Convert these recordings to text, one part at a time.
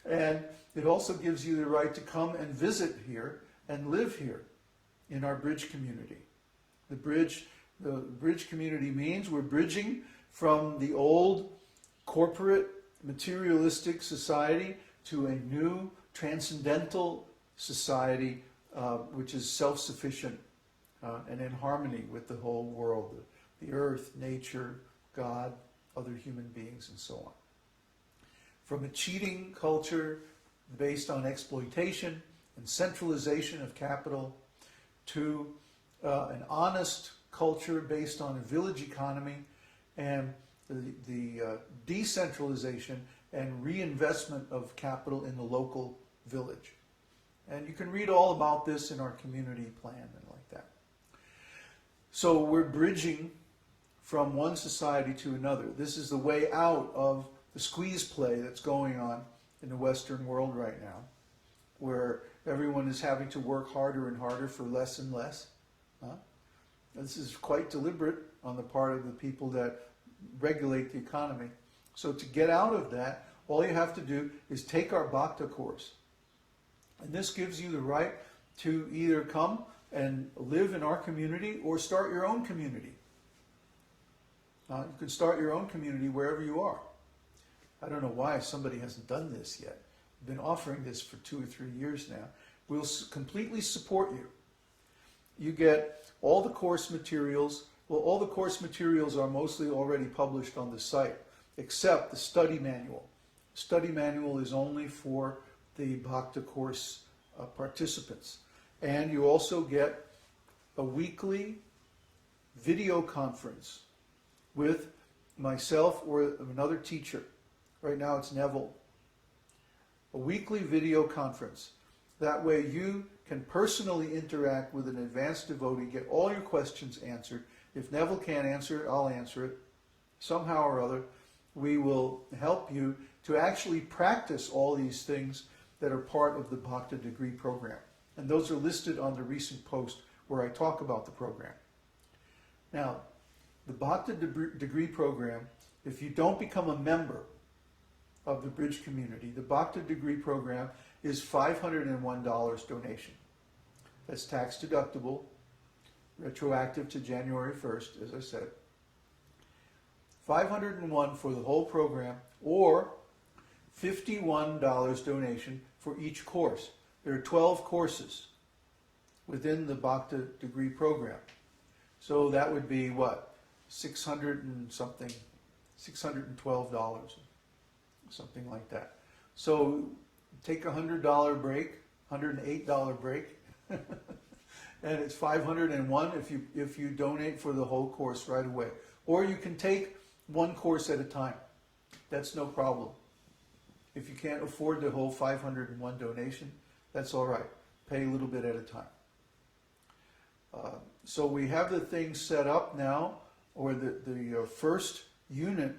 And it also gives you the right to come and visit here and live here in our bridge community. The bridge community means we're bridging from the old corporate materialistic society to a new transcendental society which is self-sufficient and in harmony with the whole world, the earth, nature, God, other human beings, and so on. From a cheating culture based on exploitation and centralization of capital to an honest culture based on a village economy and the decentralization and reinvestment of capital in the local village. And you can read all about this in our community plan and like that. So we're bridging from one society to another. This is the way out of the squeeze play that's going on in the Western world right now, where everyone is having to work harder and harder for less and less. This is quite deliberate on the part of the people that regulate the economy. So to get out of that, all you have to do is take our bhakti course. And this gives you the right to either come and live in our community or start your own community. You can start your own community wherever you are. I don't know why somebody hasn't done this yet. I've been offering this for 2 or 3 years now. We'll completely support you. You get all the course materials. Well, all the course materials are mostly already published on the site, except the study manual. The study manual is only for the Bhakti course participants. And you also get a weekly video conference with myself or another teacher. Right now it's Neville. A weekly video conference. That way you can personally interact with an advanced devotee, get all your questions answered. If Neville can't answer it, I'll answer it. Somehow or other, we will help you to actually practice all these things that are part of the Bhakti degree program. And those are listed on the recent post where I talk about the program. Now, the Bhakti degree program, if you don't become a member of the Bridge community, the Bhakti degree program is $501 donation. That's tax deductible, retroactive to January 1st, as I said. $501 for the whole program, or $51 donation for each course. There are 12 courses within the Bhakti degree program. So that would be what? $600 and something, $612, something like that. So take a $100 break, $108 break, and it's $501 if you donate for the whole course right away. Or you can take one course at a time. That's no problem. If you can't afford the whole $501 donation, that's all right. Pay a little bit at a time. So we have the thing set up now, or the first unit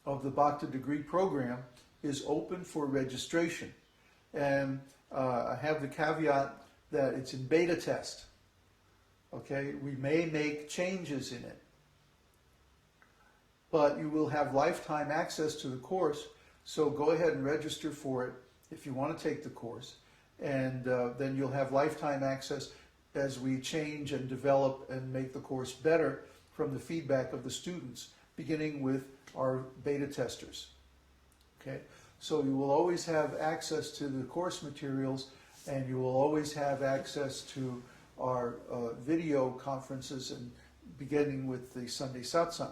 of the Bhakti degree program is open for registration. And I have the caveat that it's in beta test. Okay, we may make changes in it. But you will have lifetime access to the course, so go ahead and register for it if you want to take the course. And then you'll have lifetime access as we change and develop and make the course better from the feedback of the students, beginning with our beta testers. Okay, so you will always have access to the course materials, and you will always have access to our video conferences, and beginning with the Sunday Satsang.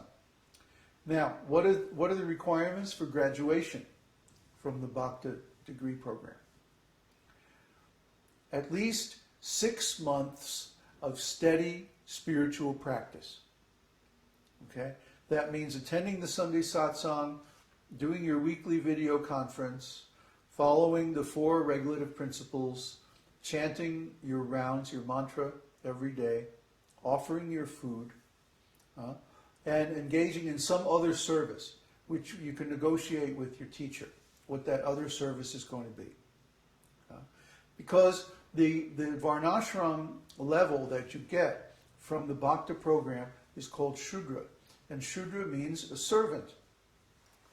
Now, what are the requirements for graduation from the Bhakti degree program? At least 6 months of steady spiritual practice. Okay? That means attending the Sunday Satsang, doing your weekly video conference, following the 4 regulative principles, chanting your rounds, your mantra every day, offering your food, and engaging in some other service, which you can negotiate with your teacher, what that other service is going to be. Because the varnashram level that you get from the Bhakti program is called Shudra. And Shudra means a servant.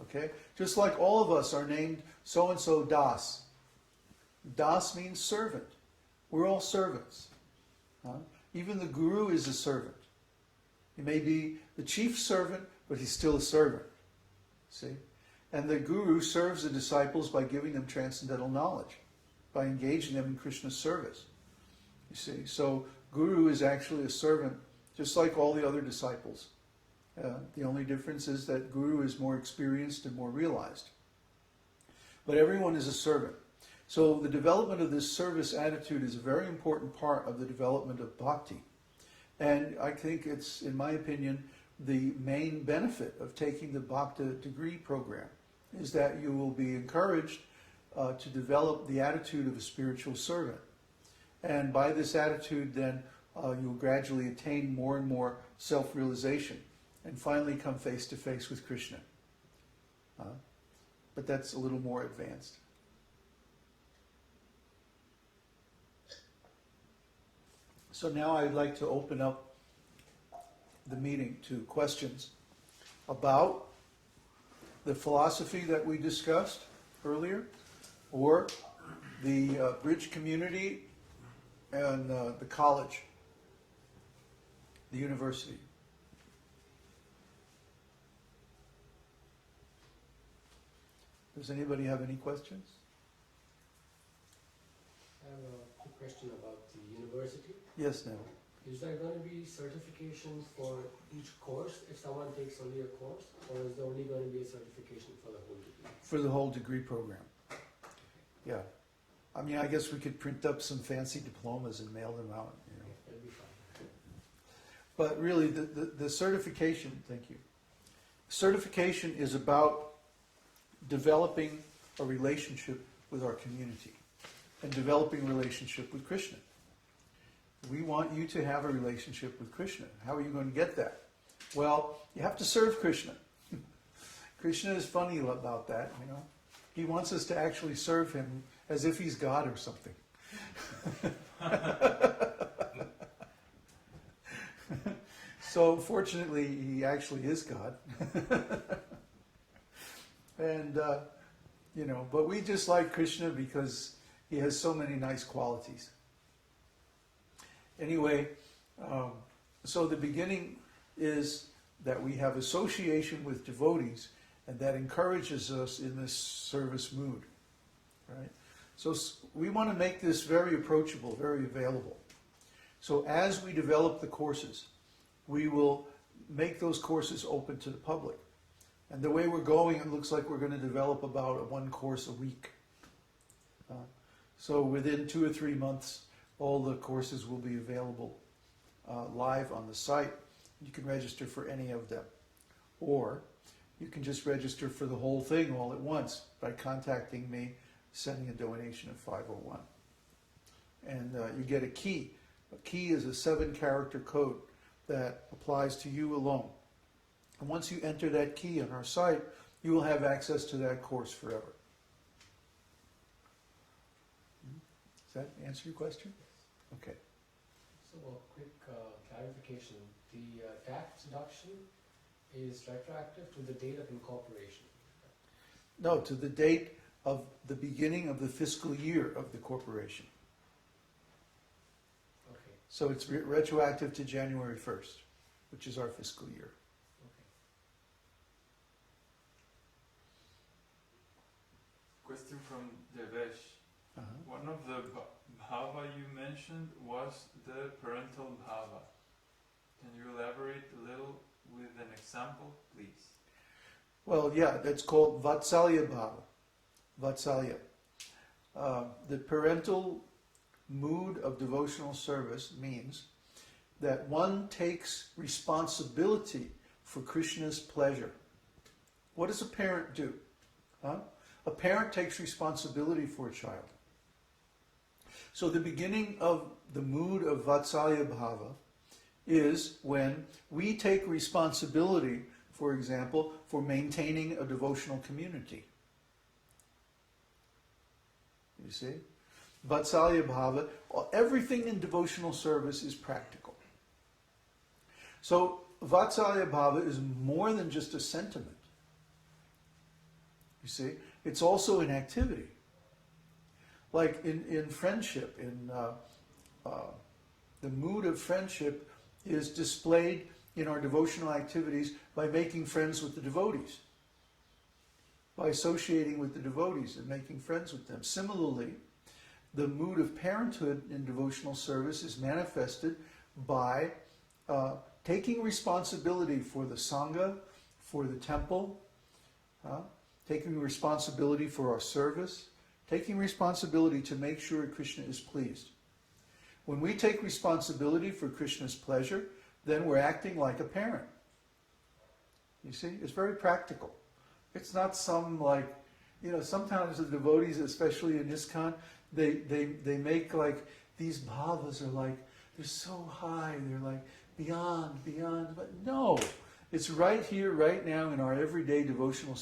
Okay? Just like all of us are named so-and-so Das. Das means servant. We're all servants. Even the guru is a servant. He may be the chief servant, but he's still a servant. See? And the guru serves the disciples by giving them transcendental knowledge, by engaging them in Krishna's service. You see? So guru is actually a servant, just like all the other disciples. The only difference is that guru is more experienced and more realized. But everyone is a servant. So the development of this service attitude is a very important part of the development of bhakti. And I think it's, in my opinion, the main benefit of taking the bhakti degree program is that you will be encouraged to develop the attitude of a spiritual servant. And by this attitude, then, you'll gradually attain more and more self-realization and finally come face to face with Krishna. But that's a little more advanced. So now I'd like to open up the meeting to questions about the philosophy that we discussed earlier, or the bridge community and the college, the university. Does anybody have any questions? I have a quick question about the university. Yes, Neil. Is there going to be certification for each course if someone takes only a course, or is there only going to be a certification for the whole degree? For the whole degree program. Yeah. I mean, I guess we could print up some fancy diplomas and mail them out. You know. Okay, that'll be fine. But really, the certification, thank you. Certification is about developing a relationship with our community and developing a relationship with Krishna. We want you to have a relationship with Krishna. How are you going to get that? Well, you have to serve Krishna. Krishna is funny about that, you know. He wants us to actually serve him as if he's God or something. So fortunately, he actually is God. And, you know, but we just like Krishna because he has so many nice qualities. Anyway, so the beginning is that we have association with devotees, and that encourages us in this service mood, right? So we want to make this very approachable, very available. So as we develop the courses, we will make those courses open to the public. And the way we're going, it looks like we're going to develop about one course a week. So within 2 or 3 months, all the courses will be available live on the site. You can register for any of them. Or you can just register for the whole thing all at once by contacting me, sending a donation of 501. And you get a key. A key is a 7-character code that applies to you alone. And once you enter that key on our site, you will have access to that course forever. Does that answer your question? Okay. So a quick clarification. The tax deduction is retroactive to the date of incorporation. No, to the date of the beginning of the fiscal year of the corporation. Okay. So it's retroactive to January 1st, which is our fiscal year. Okay. Question from Devesh. One of the bhāva you mentioned was the parental bhāva. Can you elaborate a little with an example, please? Well, yeah, that's called vatsalya bhava. Vatsalya. The parental mood of devotional service means that one takes responsibility for Krishna's pleasure. What does a parent do? A parent takes responsibility for a child. So the beginning of the mood of vatsalya bhava is when we take responsibility, for example, for maintaining a devotional community. You see? Vatsalya bhava, everything in devotional service is practical. So Vatsalya bhava is more than just a sentiment. You see? It's also in activity. Like in friendship, the mood of friendship is displayed in our devotional activities by making friends with the devotees, by associating with the devotees and making friends with them. Similarly, the mood of parenthood in devotional service is manifested by taking responsibility for the Sangha, for the temple, taking responsibility for our service, taking responsibility to make sure Krishna is pleased. When we take responsibility for Krishna's pleasure, then we're acting like a parent. You see? It's very practical. It's not some like, sometimes the devotees, especially in ISKCON, they make like, these bhavas are like, they're so high, they're like beyond, but no. It's right here, right now in our everyday devotional